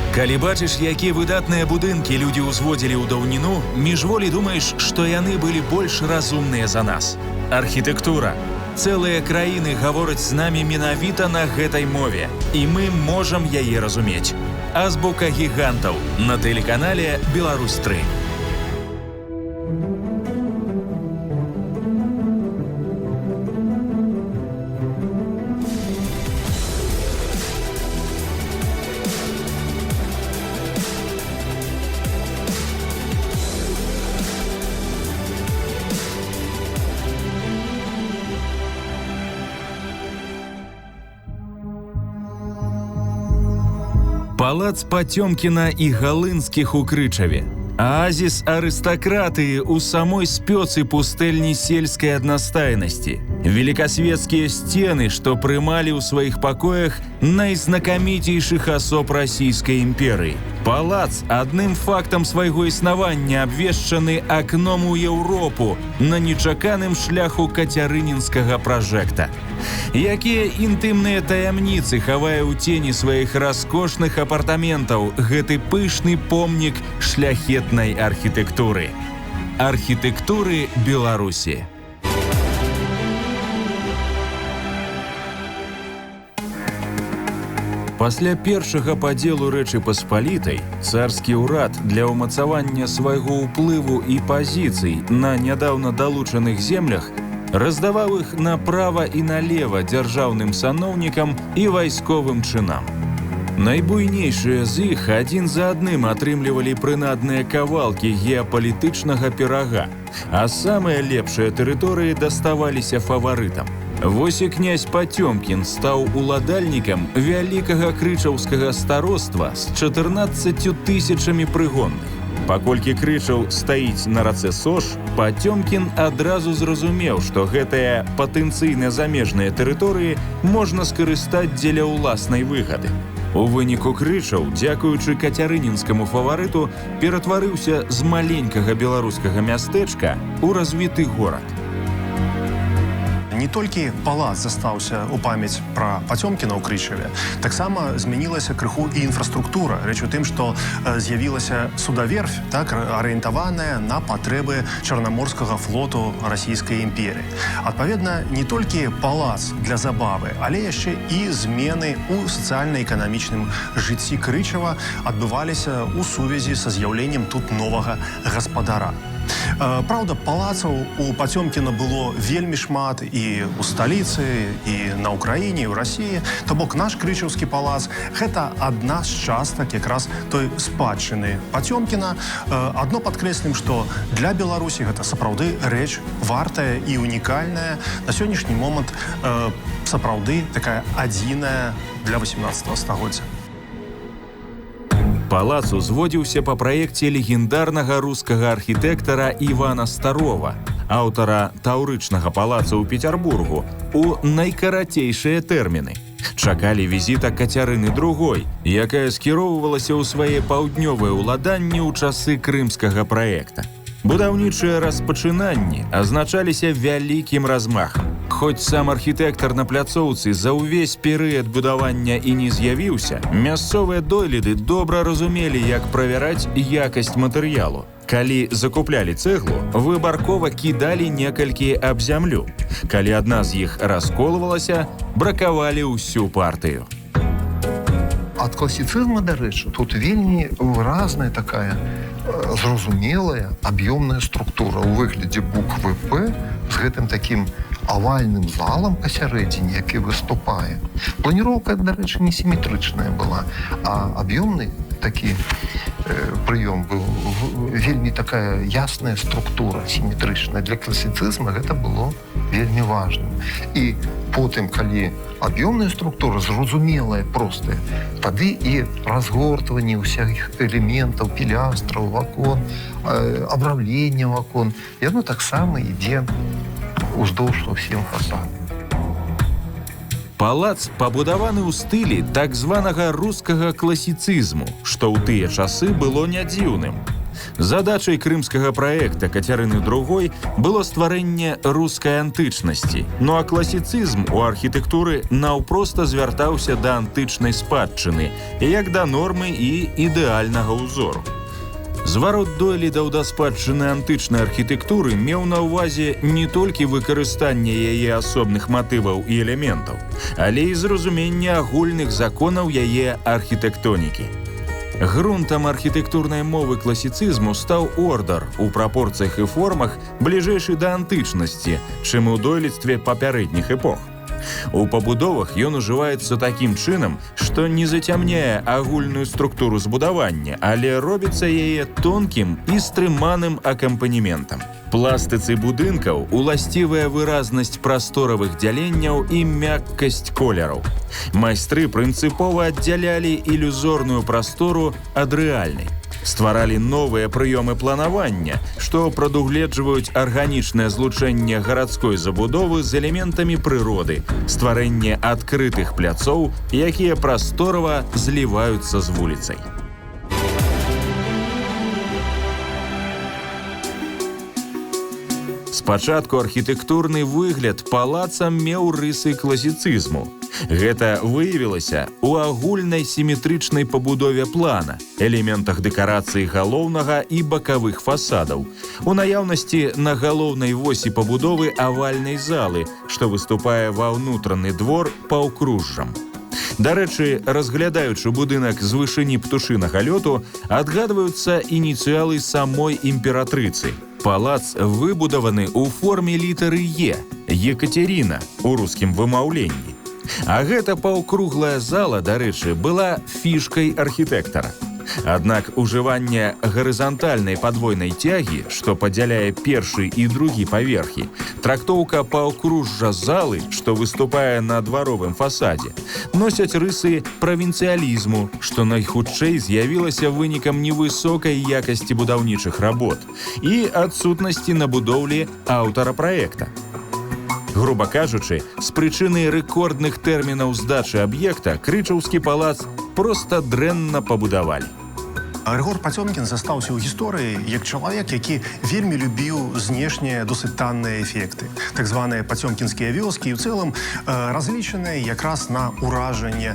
Калі бачыш, якія выдатныя будынкі людзі ўзводзілі ў даўніну, міжволі думаеш, што яны былі больш разумныя за нас. Архітэктура. Цэлыя краіны гавораць з намі менавіта на гэтай мове, і мы можам яе разумець. Азбука гігантаў на тэлеканале «Беларусь-3». Палац Патёмкіна і Галынскіх у Крычаве. Аазіс арыстакратыі ў самой спёцы пустэльні сельскай аднастайнасці. Великасветскія сцены, што прымалі ў сваіх пакоях найзнакаміцейшых асоб расійскай імперыі. Палац адным фактам свайго існавання абвешчаны акном у Еўропу на нечаканым шляху кацярынінскага пражэкта. Якія інтымныя таямніцы хавае ў цені сваіх раскошных апартаментаў гэты пышны помнік шляхетнай архітэктуры. Архітэктуры Беларусі. Пасля першага падзелу Рэчы Паспалітай царскі ўрад для ўмацавання свайго ўплыву і пазіцый на нядаўна далучаных землях раздаваў іх направа і налева дзяржаўным саноўнікам і вайсковым чынам. Найбуйнейшыя з іх адзін за адным атрымлівалі прынадныя кавалкі геапалітычнага пірага, а самыя лепшыя тэрыторыі даставаліся фаварытам. Вось і князь Патёмкін стаў уладальнікам вялікага крычаўскага староства з 14 тысячамі прыгонных. Паколькі Крычаў стаіць на рацэ Сош, Патёмкін адразу зразумеў, што гэтыя патэнцыйна замежныя тэрыторыі можна скарыстаць дзеля ўласнай выгады. У выніку Крычаў, дзякуючы кацярынінскаму фаварыту, ператварыўся з маленькага беларускага мястэчка ў развіты горад. Не толькі палац застаўся ў памяць пра Патёмкіна ў Крычаве, таксама змянілася крыху і інфраструктура. Рэч у тым, што з'явілася судаверфь, арыентаваная на патрэбы чарнаморскага флоту расійскай імперіі. Адпаведна, не толькі палац для забавы, але яшчэ і змены ў сацыяльна-эканамічным жыцці Крычава адбываліся ў сувязі са з'яўленнем тут новага гаспадара. Праўда, палацаў у Патёмкіна было вельмі шмат і ў сталіцы, і на ўкраіне, і ў Расіі. То бок наш крычаўскі палац – гэта адна з частак якраз той спадчыны Патёмкіна. Адно падкрэслім, што для Беларусі гэта сапраўды рэч вартая і унікальная. На сённяшні момант сапраўды такая адзіная для 18 стагоддзя. Палац узводзіўся па праекце легендарнага рускага архітэктара Івана Старова, аўтара таўрычнага палаца ў Пецярбургу, у найкарацейшыя тэрміны. Чакалі візіта Кацярыны II, якая скіроўвалася ў свае паўднёвыя ўладанні ў часы крымскага праекта. Будаўнічыя распачынанні азначаліся вялікім размахам. Хоць сам архітэктар на пляцоўцы за ўвесь перыяд будавання і не з'явіўся, мясцовыя дойліды добра разумелі, як правяраць якасць матэрыялу. Калі закуплялі цэглу, выбаркова кідалі некалькі аб зямлю. Калі адна з іх расколвалася, бракавалі ўсю партыю. Ад класіцызма, дарэчы, тут вельмі выразная такая зразумелая аб'ёмная структура ў выглядзе буквы «П» з гэтым такім авальным залам пасярэдзіне, які выступае. Планіроўка, дарэчы, не сіметрычная была, а аб'ёмны такі прыём быў, вельмі такая ясная структура, сіметрычная. Для класіцызма гэта было вельмі важным. І потым, калі аб'ёмная структура зразумелая, простая, тады і разгортванне ўсіх элементаў, пілястраў, вакон, абрамлення вакон, яно таксама ідзе уздоўж усім фасадам. Палац пабудаваны ў стылі так званага рускага класіцызму, што ў тыя часы было не дзіўным. Задачай крымскага праекта Кацярыны II было стварэнне рускай антычнасці, ну а класіцызм у архітэктуры наўпроста звяртаўся да антычнай спадчыны, як да нормы і ідэальнага ўзору. Зварот дойлідаў да спадчыны антычнай архітэктуры меў на ўвазе не толькі выкарыстанне яе асобных матываў і элементаў, але і зразуменне агульных законаў яе архітэктонікі. Грунтам архітэктурнай мовы класіцызму стаў ордар у прапорцыях і формах бліжэйшы да антычнасці, чым у дойлідстве папярэдніх эпох. У пабудовах ён ужываецца такім чынам, што не зацямняе агульную структуру збудавання, але робіцца яе тонкім і стрыманым акампанементам. Пластыцы будынкаў уласцівая выразнасць прасторавых дзяленняў і мяккасць колераў. Майстры прынцыпова аддзялялі ілюзорную прастору ад рэальнай. Стваралі новыя прыёмы планавання, што прадугледжваюць арганічнае злучэнне гарадской забудовы з элементамі прыроды, стварэнне адкрытых пляцоў, якія прасторава зліваюцца з вуліцай. Спачатку архітэктурны выгляд палаца меў рысы класіцызму. Гэта выявілася ў агульнай сіметрычнай пабудове плана, элементах дэкарацыі галоўнага і бакавых фасадаў, у наяўнасці на галоўнай восі пабудовы авальнай залы, што выступае ва ўнутраны двор паўкружжам. Дарэчы, разглядаючы будынак з вышыні птушынага лёту, адгадваюцца ініцыялы самой імператрыцы. Палац выбудаваны ў форме літары «Е» – Екатерина у рускім вымаўленні. А гэта паўкруглая зала, дарэчы, была фішкай архітэктара. Аднак ужыванне гарызантальнай падвойнай цягі, што падзяляе першы і другі паверхі, трактоўка паўкружжа залы, што выступае на дваровым фасадзе, носяць рысы правінцыялізму, што найхутчэй з'явілася вынікам невысокай якасці будаўнічых работ і адсутнасці на будоўлі аўтара праекта. Груба кажучы, з прычыны рэкордных тэрмінаў здачы аб'екта крычаўскі палац проста дрэнна пабудавалі. Рыгор Пацёмкін застаўся ў гісторыі як чалавек, які вельмі любіў знешнія досыць танныя эфекты. Так званыя пацёмкінскія вёскі і ў цэлым разлічаныя якраз на ўражанне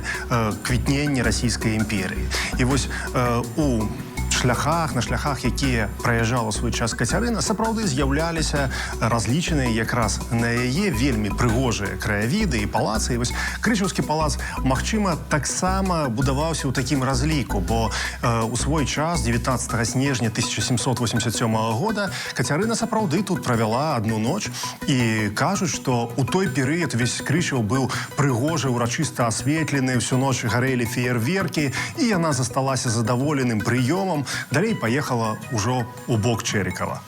квітнення расійскай імперыі. І вось на шляхах, якія праязджала свой час Кацярына, сапраўды з'яўляліся разлічаныя якраз на яе вельмі прыгожыя краявіды і палацы. І вось Крычаўскі палац, магчыма, таксама будаваўся ў такім разліку, бо у свой час, 19 снежня 1787 года, Кацярына сапраўды тут правяла адну ноч, і кажуць, што ў той перыяд увесь Крычаў быў прыгожа, урачыста асветлены, всю ноч гарэлі феерверкі, і яна засталася задаволеным прыёмам. Далей паехала ўжо ў бок Чэрікава.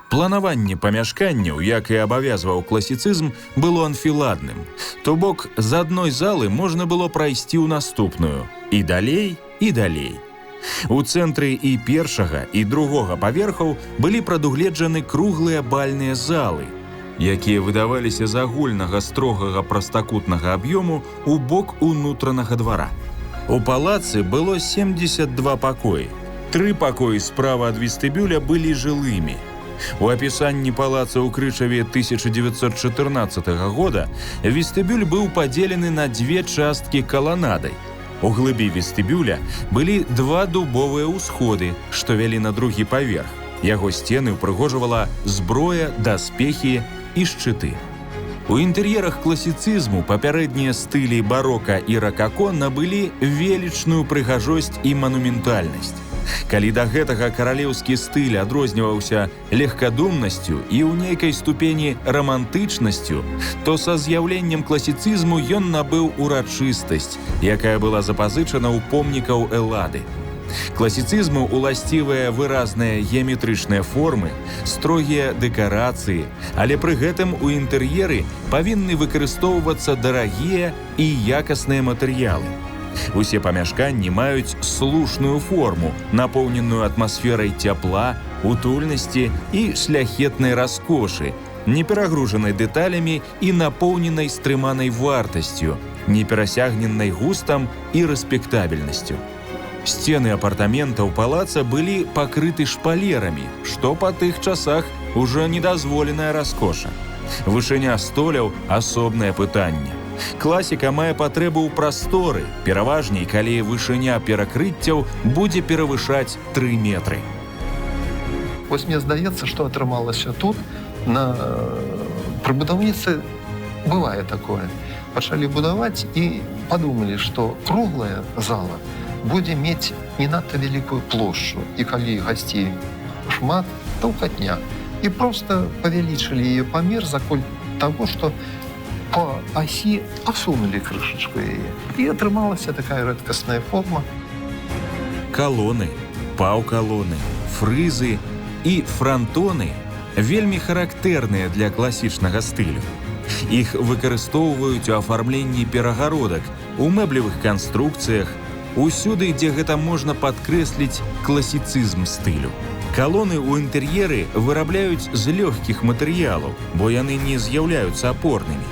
Планаванне памяшканняў, як і абавязваў класіцызм, было анфіладным. То бок, з адной залы можна было прайсці ў наступную. І далей, і далей. У цэнтры і першага, і другога паверхаў былі прадугледжаны круглыя бальныя залы, якія выдаваліся з агульнага строгага прастакутнага аб'ёму ў бок унутранага двара. У палацы было 72 пакоі. 3 пакоі справа ад вестыбюля былі жылымі. У апісанні палаца ў Крычаве 1914 года вестыбюль быў падзелены на 2 часткі каланадай. У глыбі вестыбюля былі 2 дубовыя ўсходы, што вялі на другі паверх. Яго сцены ўпрыгожвала зброя, даспехі і шчыты. У інтэр'ерах класіцызму папярэднія стылі барока і ракако набылі велічную прыгажосць і манументальнасць. Калі да гэтага каралеўскі стыль адрозніваўся легкадумнасцю і ў нейкай ступені рамантычнасцю, то са з'яўленнем класіцызму ён набыў урачыстасць, якая была запазычана ў помнікаў Эллады. Класіцызму уласцівыя выразныя геаметрычныя формы, строгія дэкарацыі, але пры гэтым у інтэр'еры павінны выкарыстоўвацца дарагія і якасныя матэрыялы. Усе памяшканні маюць слушную форму, напоўненую атмасферай цяпла, утульнасці і шляхетнай раскошы, не перагружанай дэталямі і напоўненай стрыманай вартасцю, не перасягненай густам і рэспектабельнасцю. Сцены апартаментаў палаца былі пакрыты шпалерамі, што па тых часах ужо недазволеная раскоша. Вышыня столяў – асобнае пытанне. Класіка мае патрэбу ў прасторы, пераважней, калі вышыня перакрыццяў будзе перавышаць 3 метры. Вось мне здаецца, што атрымалася тут, пры будаўніцтве бывае такое. Пачалі будаваць і падумалі, што круглая зала будзе мець не надта вялікую плошчу. І калі гасцей шмат, толкатня. І проста павялічылі яе памер за коль таго, што по асі асунулі крышачку яе. І атрымалася такая рэдкасная форма. Калоны, паўкалоны, фрызы і франтоны вельмі характэрныя для класічнага стылю. Іх выкарыстоўваюць у афармленні перагародак, у мэблевых канструкцыях, усюды, дзе гэта можна падкрэсліць класіцызм стылю. Калоны ў інтэр'еры вырабляюць з лёгкіх матэрыялаў, бо яны не з'яўляюцца апорнымі.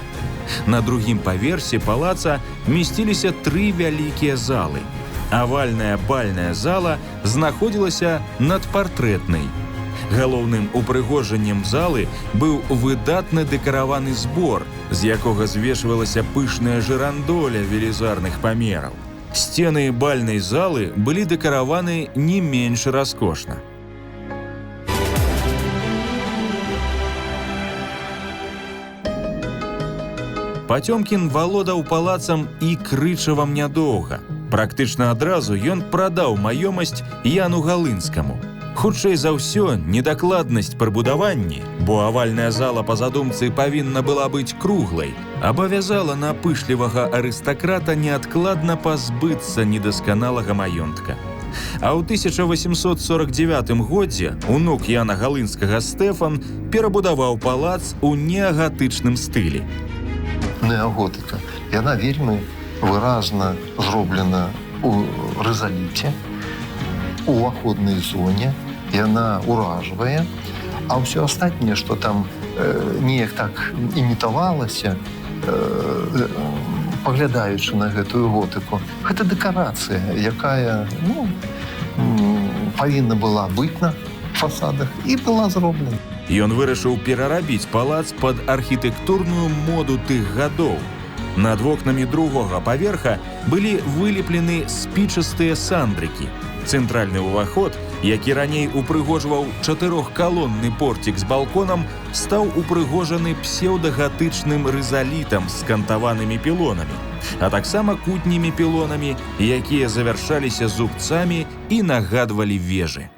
На другім паверсе палаца месціліся 3 вялікія залы. Авальная бальная зала знаходзілася над партрэтнай. Галоўным упрыгожаннем залы быў выдатна дэкараваны збор, з якога звешвалася пышная жырандоля велізарных памераў. Сцены бальнай залы былі дэкараваны не менш раскошна. Пацёмкін валодаў палацам і Крычавам нядоўга. Практычна адразу ён прадаў маёмасць Яну Галынскаму. Хутчэй за ўсё, недакладнасць пры будаванні, бо авальная зала па задумцы павінна была быць круглай, абавязала напышлівага арыстакрата неадкладна пазбыцца недасканалага маёнтка. А ў 1849 годзе унук Яна Галынскага Стэфан перабудаваў палац у неагатычным стылі. Неаготыка. Яна вельмі выразна зроблена у рызаліце, у уваходнай зоне, яна уражвае, а ўсё астатняе, што там неяк так імітавалася, паглядаючы на гэтую готыку, гэта дэкарацыя, якая павінна была быць на фасадах і была зроблена. Ён вырашыў перарабіць палац пад архітэктурную моду тых гадоў. Над вокнамі другога паверха былі вылеплены спічастыя сандрыкі. Цэнтральны ўваход, які раней упрыгожваў 4-калонны порцік з балконам, стаў упрыгожаны псеўдагатычным рызалітам з кантаванымі пілонамі, а таксама кутнімі пілонамі, якія завяршаліся зубцамі і нагадвалі вежы.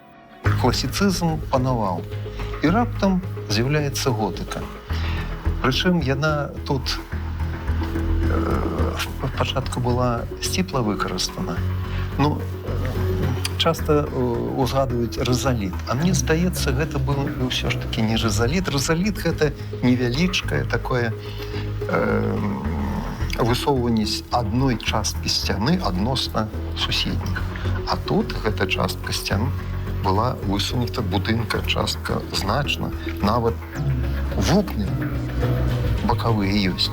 Класіцызм панаваў, і раптам з'яўляецца готыка. Прычым яна тут спачатку была сціпла выкарыстана. Часта узгадваюць рызаліт. А мне здаецца, гэта быў ўсё ж такі не рызаліт. Рызаліт – гэта невялічкае такое высоўванне адной часткі сцяны адносна суседніх. А тут гэта частка сцян была высунута будынка, частка значна. Нават вокны бакавыя ёсць.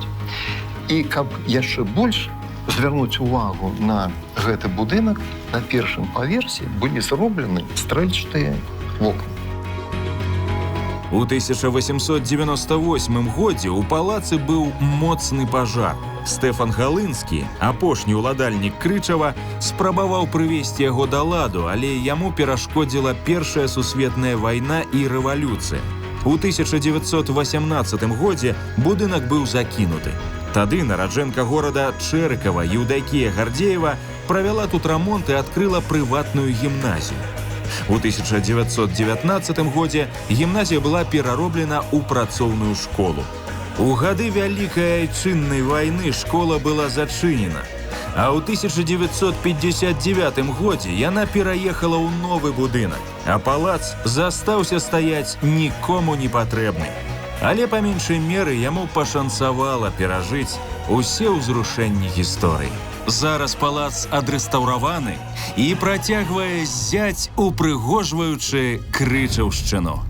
І каб яшчэ больш звярнуць увагу на гэты будынак, на першым паверсе былі зроблены стрэльчатыя вокны. У 1898 годзе ў палацы быў моцны пажар. Стэфан Галынскі, апошні ўладальнік Крычава, спрабаваў прывесці яго да ладу, але яму перашкодзіла Першая сусветная вайна і рэвалюцыя. У 1918 годзе будынак быў закінуты. Тады нараджэнка горада Чэрыкава Еўдакія Гардзеева правяла тут рамонт і адкрыла прыватную гімназію. У 1919 годзе гімназія была перароблена ў працоўную школу. У гады Вялікай айчыннай вайны школа была зачынена, а ў 1959 годзе яна пераехала ў новы будынак, а палац застаўся стаяць нікому не патрэбны. Але па меншай меры яму пашанцавала перажыць усе ўзрушэнні гісторыі. Зараз палац адрэстаўраваны і працягвае ззяць, упрыгожваючы Крычаўшчыну.